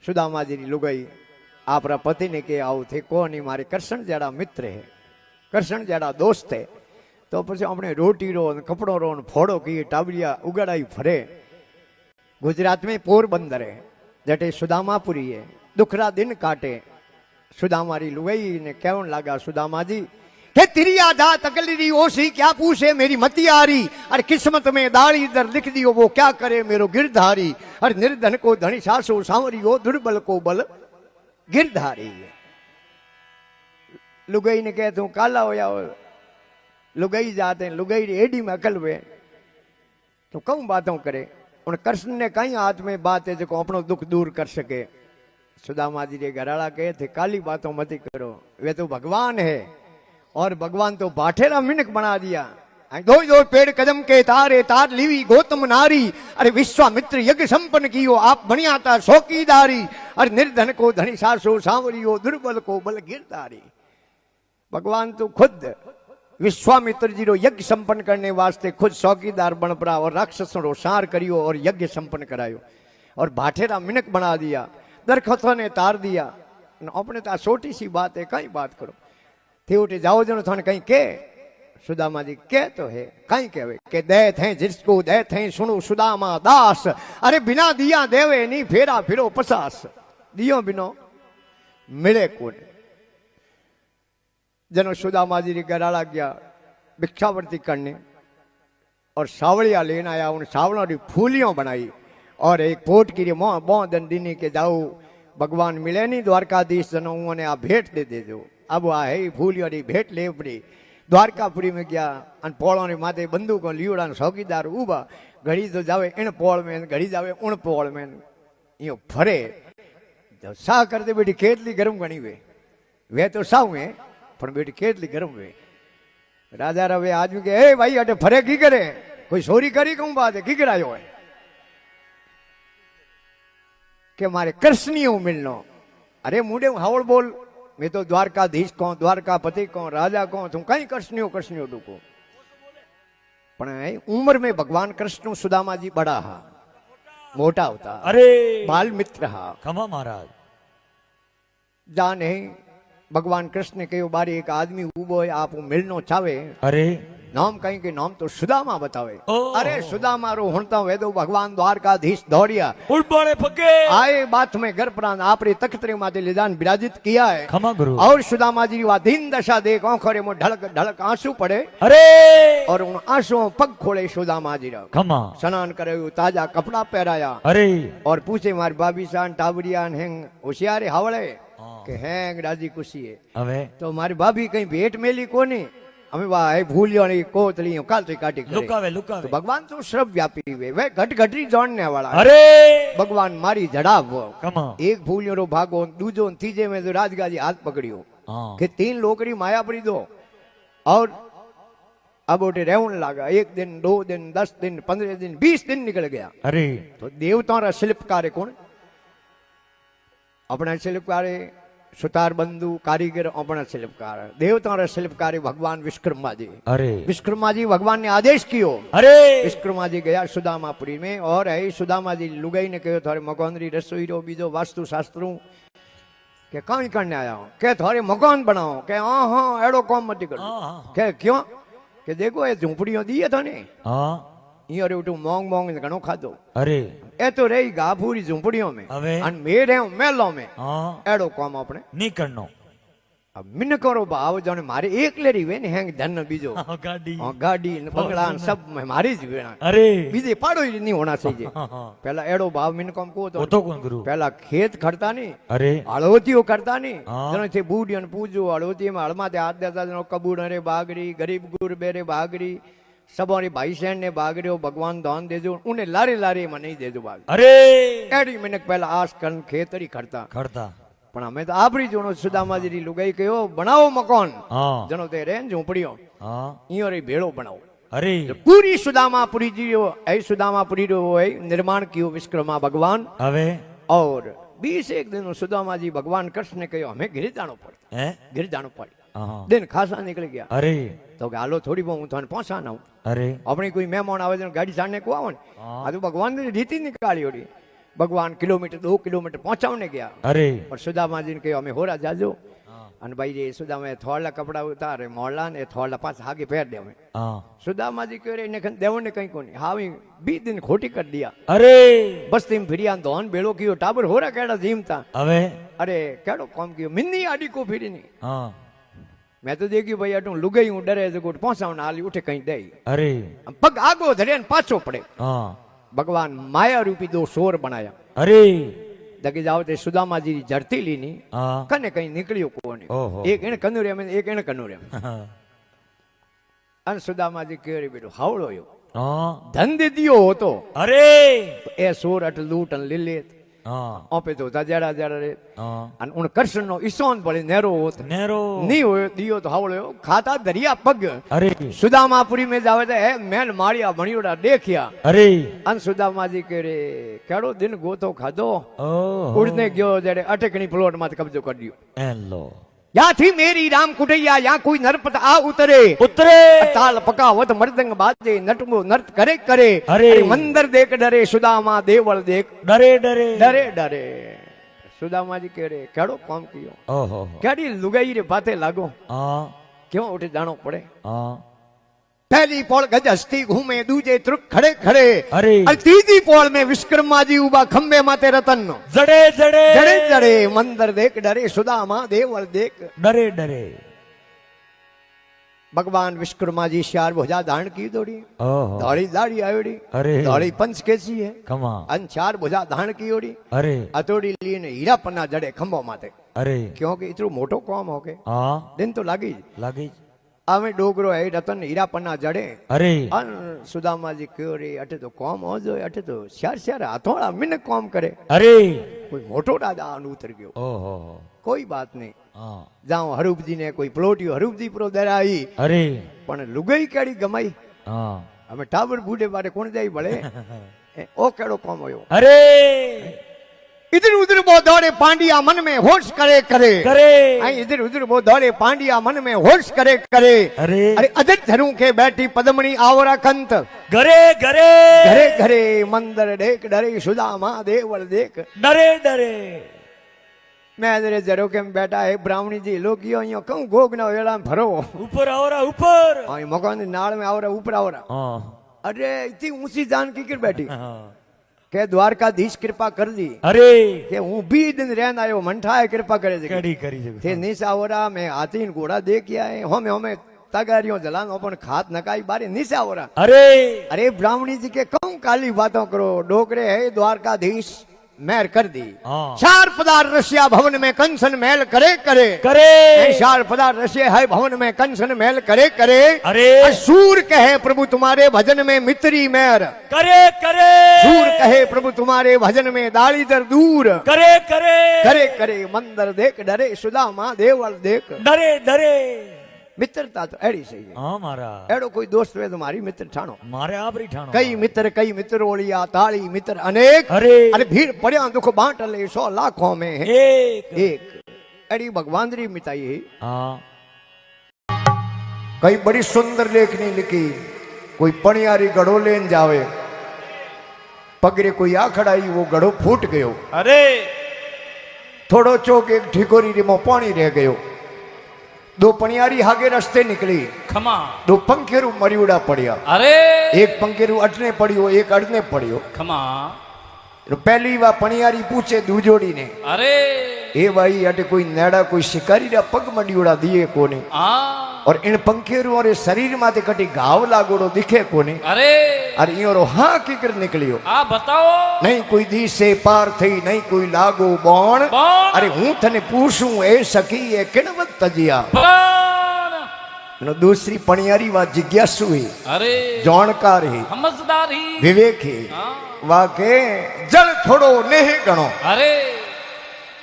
सुदामा जी लुगाई आप पति ने के आओ थे को नहीं मारे कृष्ण जड़ा मित्र है, कृष्ण जड़ा दोस्त है। तो पछी अपने रोटी रो कपड़ो रो फोड़ो की टाबरिया उगड़ाई फरे। गुजरात में पोरबंदर है जटे सुदामापुरी है, दुखरा दिन काटे। सुदामा री लुगाई ने कहन लगा सुदामा जी के तेरी आधा तकलीरी ओसी क्या पूछे मेरी मती आ रही। अरे किस्मत में दाढ़ी इधर लिख दियो वो क्या करे मेरो गिरधारी। अरे निर्धन को धनी सासो सांवरी हो दुर्बल को बल गिरधारी। लुगाई ने कह तू काला हो या लुगाई जाते हैं लुगाई एडी में अकल वे तो कौन बातों करे। उन कृष्ण ने कई हाथ में बात है जो अपनो दुख दूर कर सके। सुदामा जी के घराड़ा कहे थे काली बातों मत करो, वे तो भगवान है और भगवान तो बाठेरा मिनक बना दिया। दो दो पेड़ कदम के तारे तार लीवी गौतम नारी। अरे विश्वामित्र यज्ञ संपन्न कियो आप बढ़िया था शौकीदारी। अरे निर्धन को धनी सासो सांवरी हो दुर्बल को बल गिरधारी। भगवान तो खुद विश्वामित्र जी रो यज्ञ संपन्न करने वास्ते खुद चौकीदार बन पड़ा और राक्षसों रो सार करियो और यज्ञ संपन्न करायो और भाठेरा मिनक बना दिया, दरखतों ने तार दिया। अपने तो छोटी सी बात है, कई बात करो थे उठे जाओ जनो थाने कहीं के। सुदामा जी के तो है कहीं कहवे के दे थे जिसको दे थे सुनो सुदामा दास। अरे बिना दिया देवे नहीं फेरा फिरो पसास। दियो बिनो मिले कौन। जनो सुदामा जी गराड़ा गया भिक्षावर्ती करने और सावड़िया लेना आया। उन सावलों की फूलियों बनाई और एक पोट की बहुत दंडिनी के जाओ भगवान मिले नहीं द्वारकाधीश जनो उन्होंने आप भेंट दे दे दो। अब आ है फूलियों की भेंट ले पड़ी। द्वारकापुरी में गया अन पोलों ने माथे बंदूकों लियोड़ा चौकीदार उबा। घड़ी तो जावे इन पोल में घड़ी जावे उन पोल में यो फरे जो सा करते बेटी केतली गर्म गणी वे तो साव है पर बेटी केतली गर्म वे। राजा रवे आदमी के ए भाई अटे फरे की करे कोई चोरी करी कहूं बात है की करायो है के मारे कृष्णियों मिलनो। अरे मुंडे हावड़ बोल मैं तो द्वारकाधीश को द्वारकापति को राजा को तुम कहीं कृष्णियों कृष्णियों डूको। पण उम्र में भगवान कृष्ण सुदामा जी बड़ा हा मोटा होता। अरे बाल मित्र हा खमा महाराज जाने भगवान कृष्ण के बारे एक आदमी उबो है आप मिलनो चाहे। अरे नाम कहीं के नाम तो सुदामा बतावे। अरे सुदामा रो हुणता वे तो भगवान द्वारकाधीश दौड़िया उड़बाड़े पगे आए बात में घर प्राण आपरे तख्तरे माते ले जान विराजित किया है। खमा गुरु और सुदामा जी वा दीन दशा देख आंखों में ढलक ढलक आंसू पड़े। अरे और उन आंसुओं पग खोले सुदामा जी रा खमा स्नान करे ताजा कपड़ा पहराया। अरे और पूछे मार भाभी सान टाबरिया हेंग होशियारे हावड़े के हेंग राजी खुशी है। अबे तो मारी भाभी कहीं भेंट मेली कोनी हमें वाह भूलियो नहीं कोतलियों कालती काटी लुकावे लुकावे। तो भगवान तो सर्व व्यापी वे घट घटी जानने वाला। अरे भगवान मारी जड़ाव कमा एक भूलियो रो भागो दूजो तीजे में तो राजगाजी हाथ पकड़ियो कि 3 लोकड़ी माया पड़ी दो और अब उठे रहने लगा। 1 दिन 2 दिन 10 दिन 15 दिन 20 दिन निकल गया। अरे तो देवताओं रा शिल्पकार कौन अपना शिल्पकार सुतार बंधु कारीगर अपना शिल्पकार देवताओं रा शिल्पकार भगवान विश्वकर्मा जी। अरे विश्वकर्मा जी भगवान ने आदेश कियो। अरे विश्वकर्मा जी गया सुदामापुरी में और है सुदामा जी लुगाई ने कहो थारे मकान री रसोई रो बीजो वास्तु शास्त्रों के कहीं करने आया हूं के थारे मकान बनाओ के हाँ एड़ो काम मत कर के क्यों के देखो ये झूंपड़ियों दी है थाने हाँ ये उठू मोंग मोंग घणो खाधो। अरे ए तो रही गा पूरी झूंपड़ियों में अबे अन मेरे मेलों में हाँ एड़ो काम अपने नहीं करनो। अब मिन करो भाव जाने मारे एक लेरी वे ने हैंग धन बीजो गाड़ी गाड़ी ने बंगला सब मारी ज वेणा। अरे बीजे पाड़ो ही नहीं होना चाहिए। पहला एड़ो भाव मिन कम को तो कौन गुरु पहला खेत खड़ता नहीं अरे हड़ोतियो करता नहीं हाँ। जनो थे बूढ़ियों ने पूजो हड़ोती में हड़मा ते हाथ देता जनो कबूड़ रे बागड़ी गरीब गुर बेरे बागड़ी सबोरी भाई सैन ने बागड़ियो भगवान दान देजो उन्हें लारे लारे में नहीं देजो बाग। अरे एड़ी मिनक पहला आस कन खेतरी खड़ता खड़ता पण हमें तो आपरी जोनो सुदामा जी लुगाई कहो बनाओ मकान हाँ जनो ते रेन झूंपड़ियों हाँ इयो रे भेड़ो बनाओ। अरे पूरी सुदामापुरी जी ऐ सुदामापुरी रो है निर्माण कियो विश्वकर्मा भगवान। अबे और 21 दिन सुदामा जी भगवान कृष्ण ने कहो हमें गिर जानो पड़े हैं गिर जानो पड़े। हाँ दिन खासा निकल गया। अरे तो हालो थोड़ी बहुत थाने पहुंचाना हूं अरे अपनी कोई मेहमान आवे गाड़ी छाड़ने को आवो आ तो भगवान ने रीति निकाली होड़ी ભગવાન કિલોમીટર 2 કિલોમીટર પહોંચાવને ગયા અરે પણ સુદામાજીને કહ્યું અમે હોરા જાજો હા અને ભાઈ જે સુદામાએ થોડા કપડા ઉતારે મોળા ને થોડા પાછા હાગે પહેર દે અમે હા સુદામાજી કહે એને દેવને કઈ કોની હાવી 20 दिन खोटी कर दिया અરે बस्ती में फिरिया दोन बेड़ो कियो टाबर होरा केड़ा जीमता હવે अरे केड़ो काम कियो मिन्नी आडी को फिरी नहीं હા मैं तो देखी भाई अटू लुगाई हूं डरे जो कोट पहुंचावना हाली उठे कहीं दे અરે पग आगो धरे ने पाछो पड़े હા भगवान माया रूपी 2 सोर बनाया અરે दगी जाओ ते सुदामा जी जड़ती लीनी હા कने कहीं निकलियो कोने ओहो। एक एने कनुरे में एक एने कनुरे में હા अन सुदामा जी केरी बेटो हावड़ो यो હા धन दे दियो होतो અરે ए सोर अट लूट अन ले હા ओपे तो जड़ा जड़ा रे હા अन उन कृष्ण नो ईसोन पड़े नेरो होत નેરો नहीं हो दियो तो हावड़ो खाता दरिया पग અરે सुदामापुरी में जावे तो है मैन मारिया भणियोड़ा देखिया અરે अन सुदामा जी के रे केड़ो दिन गोतो खादो ઓહો उड़ने गयो जड़े अटकनी प्लॉट माथ कब्जो कर दियो એલો या थी मेरी राम कुटैया या कोई नरपत आ उतरे ઉતરે ताल पकावत मृदंग बाजे नटमो नृत्य करे करे अरे। मंदिर देख डरे सुदामा देवल देख ડરે ડરે डरे डरे सुदामा जी कह रे केड़ो काम कियो ઓહો केड़ी लुगाई रे बाते लागो હા क्यों उठे जानो पड़े હા पहली पोल गज हस्ती घूमे दूजे त्रुक खड़े खड़े अरे और तीसरी पोल में विश्वकर्मा जी उबा खंबे माते रतन જડે જડે जड़े जड़े मंदिर देख डरे सुदामा देवल देख ડરે ડરે भगवान विश्वकर्मा जी श्यार भुजा धारण की दौड़ी ઓહો दौड़ी दाढ़ी आयोड़ी अरे दौड़ी पंच कैसी है કમા अंचार भुजा धारण की ओड़ी અરે हथौड़ी लिए हीरा पन्ना जड़े खंबो माते અરે क्योंकि इतनो मोटो काम हो गए હા दिन तो लागी લાગી आवे डोगरो है रतन हीरा पन्ना जड़े અરે अन सुदामा जी क्यों रे अटे तो काम हो जो अटे तो श्यार श्यार हाथोड़ा मिन काम करे અરે कोई मोटो राजा आन उतर गयो ઓહો कोई बात नहीं હા जाओ हरूप जी ने कोई प्लोटियो हरूप जी प्रो दराई અરે पण लुगाई केड़ी गमाई હા हमें टावर बूढ़े बारे कौन जाई बड़े ओ केड़ो काम होयो અરે इधर उधर वो दौड़े पांडिया मन में होश करे करे કરે आई इधर उधर वो दौड़े पांडिया मन में होश करे करे અરે अरे अदर धरू के बैठी पद्मणी आवरा कंत ઘરે ઘરે घरे घरे मंदिर देख डरे सुदामा देवल देख ડરે ડરે मैं अदरे जरो के बैठा है ब्राह्मणी जी लोग यो यो कहूं गोग ना वेला में भरो ઉપર આવરા ઉપર आई मकान दी नाल में आवरा ऊपर आवरा હા अरे इतनी ऊंची जान की कर बैठी હા के द्वारकाधीश कृपा कर दी અરે के हूं 20 दिन रहन आयो मंठा है कृपा करे जी કડી કરી છે थे निशा ओरा मैं हाथी न घोड़ा दे के आए हमें हमें तगारियों जलान अपन खात नकाई बारे निशा ओरा અરે अरे ब्राह्मणी जी के कहूं काली बातों करो डोकरे है द्वारकाधीश मेहर कर दी હા चार पदार्थ रसिया भवन में कंसन महल करे करे કરે चार पदार्थ रसिया है भवन में कंसन महल करे करे અરે सूर कहे प्रभु तुम्हारे भजन में मित्री मेहर કરે કરે सूर कहे प्रभु तुम्हारे भजन में दालीदर दूर કરે કરે करे करे मंदिर देख डरे सुदामा देवल देख ડરે ડરે मित्रता तो एड़ी सही है હા મારા एड़ो कोई दोस्त वे तुम्हारी मित्र ठाणो મારે આપરી ઠાણો कई मित्र ओलिया ताली मित्र अनेक અરે अरे भीड़ पड़िया दुख बांट ले 100 लाखों में એક एक एड़ी भगवान री मिताई है હા कई बड़ी सुंदर लेखनी लिखी कोई पणियारी गढ़ो लेन जावे पगरे कोई आखड़ाई वो गढ़ो फूट गयो અરે थोड़ो चौक एक ठिकोरी रे में पानी रह गयो दो पणियारी हागे रस्ते निकली ખમા दो पंखेरू मरियोड़ा पड़िया અરે एक पंखेरू अटने पड़ियो एक अड़ने पड़ियो ખમા तो पहली बार पणियारी पूछे दूजोड़ी ने અરે ए भाई अटे कोई नेड़ा कोई शिकारी रा पग मडियोड़ा दिए कोने આ और इन पंखेरू और शरीर माथे कटी घाव लागोड़ो दिखे कोने અરે अरे इयो हाँ की कर निकलियो આ બતાવો नहीं कोई दी से पार थई नहीं कोई लागो बोण બોણ अरे हूं थने पूछूं ए सखी ए किणवत तजिया પણ नो दूसरी पणियारी वा जिज्ञासु ही અરે जानकार ही સમજદારી विवेक ही હા वा के जल थोड़ो नहीं गणो અરે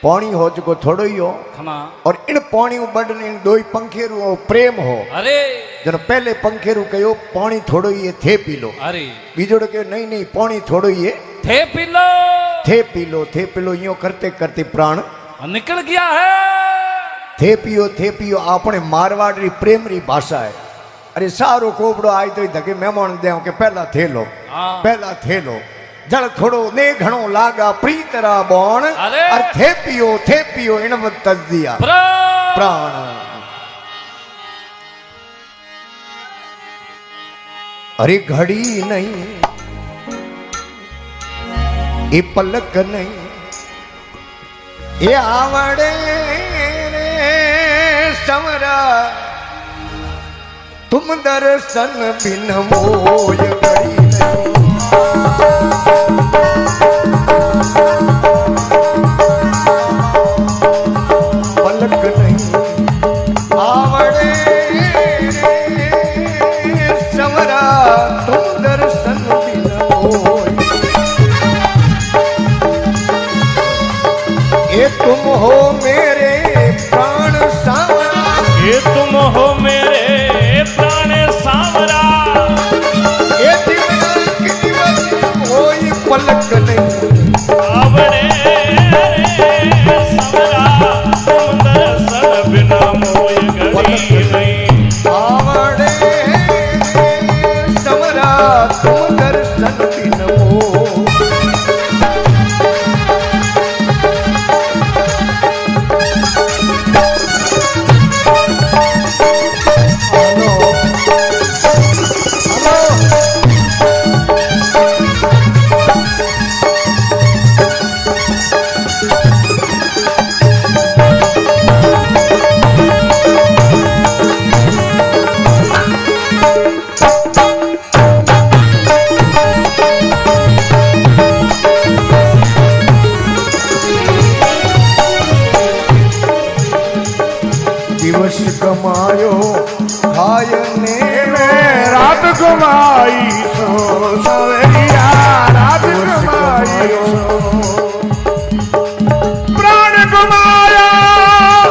पानी हो जको थोड़ो ही हो ખમા और इन पानी बढ़ने इन दो ही पंखेरू हो प्रेम हो અરે जन पहले पंखेरू कहो पानी थोड़ो ही है थे पी लो અરે बीजोड़ कहो नहीं नहीं पानी थोड़ो ही है थे પીલો थे पी लो यो करते करते प्राण निकल गया है थे पियो आपने मारवाड़ री प्रेम री भाषा है अरे सारो कोबड़ो आए तो धके मेहमान दे के पहला थे लो हाँ। पहला थे लो જળ થોડો ને ઘણો લાગા પ્રીતરા બોણ અરે! અર થેપિયો એણવત તજદિયા પ્રાણ અરે ઘડી નહીં એ પલક નહીં એ આવડે રે સમરા તુમ દર્શન બિન મોય ઘડી નહીં પલક નહીં આવડે રે સમરા તુમ દર્શન બિન મોય ये तुम हो मेरे प्राण सांवरा ये तुम हो मेरे प्राण सांवरा ये दिव्या की दिवस कोई पलक नहीं आवड़े समरा तुम दर्शन बिना मोय घड़ी नहीं आवड़े समरा तुम दर्शन बिन मोय દિવસ કમાયો ખાયને રાત કમાઈ સો સવરિયા રાત કમાઈ પ્રાણ કમાયા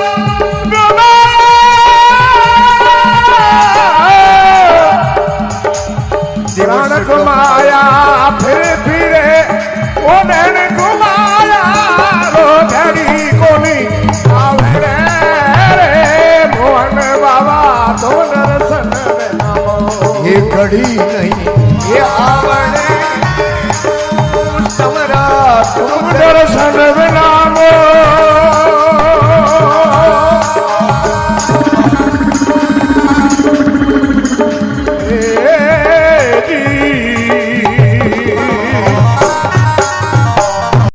પ્રાણ કમાયા ફિરે ઓને કમાયા રો ઘડી કોની આવે મોહન બાબા તો દર્શન ये घड़ी नहीं ये आवड़े समरा तुम દર્શન વિના